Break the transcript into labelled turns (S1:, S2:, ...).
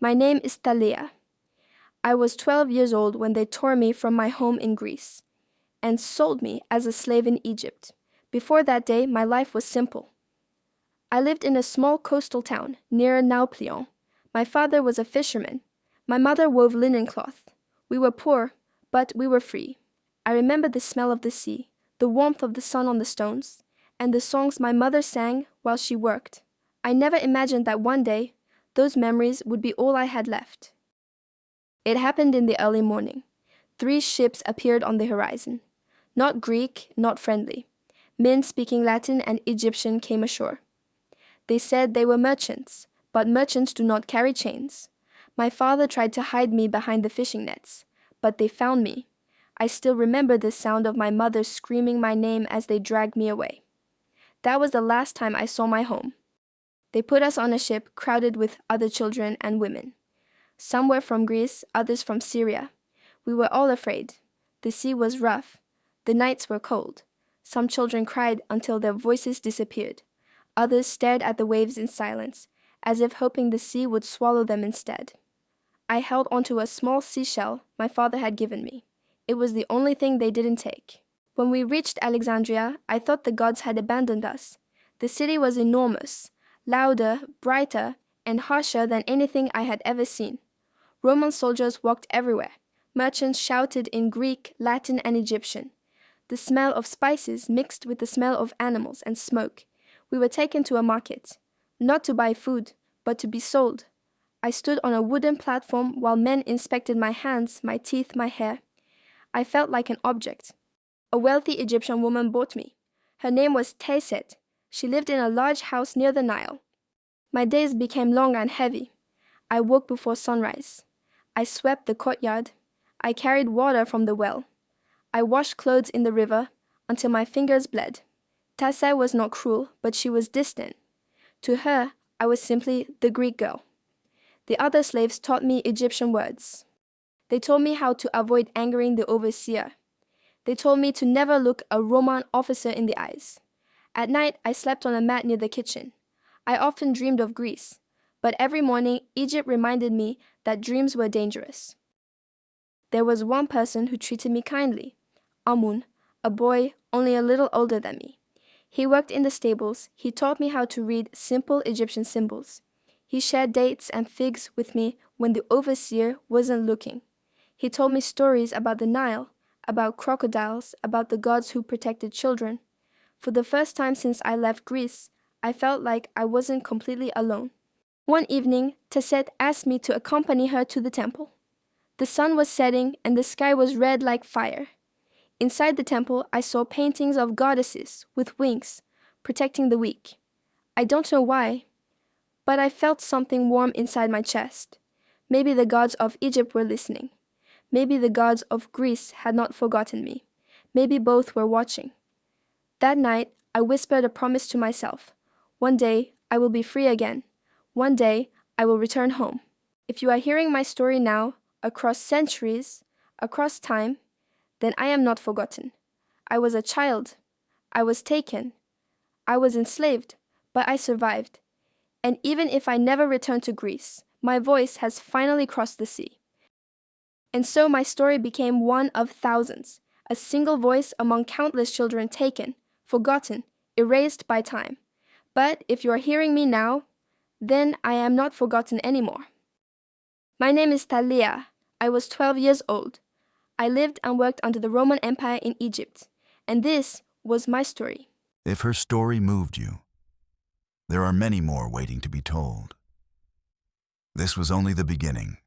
S1: My name is Thalia. I was 12 years old when they tore me from my home in Greece and sold me as a slave in Egypt. Before that day, my life was simple. I lived in a small coastal town near Nauplion. My father was a fisherman. My mother wove linen cloth. We were poor, but we were free. I remember the smell of the sea, the warmth of the sun on the stones, and the songs my mother sang while she worked. I never imagined that one day, those memories would be all I had left. It happened in the early morning. 3 ships appeared on the horizon. Not Greek, not friendly. Men speaking Latin and Egyptian came ashore. They said they were merchants, but merchants do not carry chains. My father tried to hide me behind the fishing nets, but they found me. I still remember the sound of my mother screaming my name as they dragged me away. That was the last time I saw my home. They put us on a ship crowded with other children and women. Some were from Greece, others from Syria. We were all afraid. The sea was rough. The nights were cold. Some children cried until their voices disappeared. Others stared at the waves in silence, as if hoping the sea would swallow them instead. I held onto a small seashell my father had given me. It was the only thing they didn't take. When we reached Alexandria, I thought the gods had abandoned us. The city was enormous, louder, brighter, and harsher than anything I had ever seen. Roman soldiers walked everywhere. Merchants shouted in Greek, Latin, and Egyptian. The smell of spices mixed with the smell of animals and smoke. We were taken to a market, not to buy food, but to be sold. I stood on a wooden platform while men inspected my hands, my teeth, my hair. I felt like an object. A wealthy Egyptian woman bought me. Her name was Tayset. She lived in a large house near the Nile. My days became long and heavy. I woke before sunrise. I swept the courtyard. I carried water from the well. I washed clothes in the river until my fingers bled. Tayset was not cruel, but she was distant. To her, I was simply the Greek girl. The other slaves taught me Egyptian words. They told me how to avoid angering the overseer. They told me to never look a Roman officer in the eyes. At night, I slept on a mat near the kitchen. I often dreamed of Greece, but every morning Egypt reminded me that dreams were dangerous. There was one person who treated me kindly, Amun, a boy only a little older than me. He worked in the stables. He taught me how to read simple Egyptian symbols. He shared dates and figs with me when the overseer wasn't looking. He told me stories about the Nile, about crocodiles, about the gods who protected children. For the first time since I left Greece, I felt like I wasn't completely alone. One evening, Tayset asked me to accompany her to the temple. The sun was setting and the sky was red like fire. Inside the temple, I saw paintings of goddesses with wings, protecting the weak. I don't know why, but I felt something warm inside my chest. Maybe the gods of Egypt were listening. Maybe the gods of Greece had not forgotten me. Maybe both were watching. That night, I whispered a promise to myself. One day, I will be free again. One day, I will return home. If you are hearing my story now, across centuries, across time, then I am not forgotten. I was a child. I was taken. I was enslaved, but I survived. And even if I never return to Greece, my voice has finally crossed the sea. And so my story became one of thousands, a single voice among countless children taken, forgotten, erased by time. But if you are hearing me now, then I am not forgotten anymore. My name is Thalia. I was 12 years old. I lived and worked under the Roman Empire in Egypt, and this was my story.
S2: If her story moved you, there are many more waiting to be told. This was only the beginning.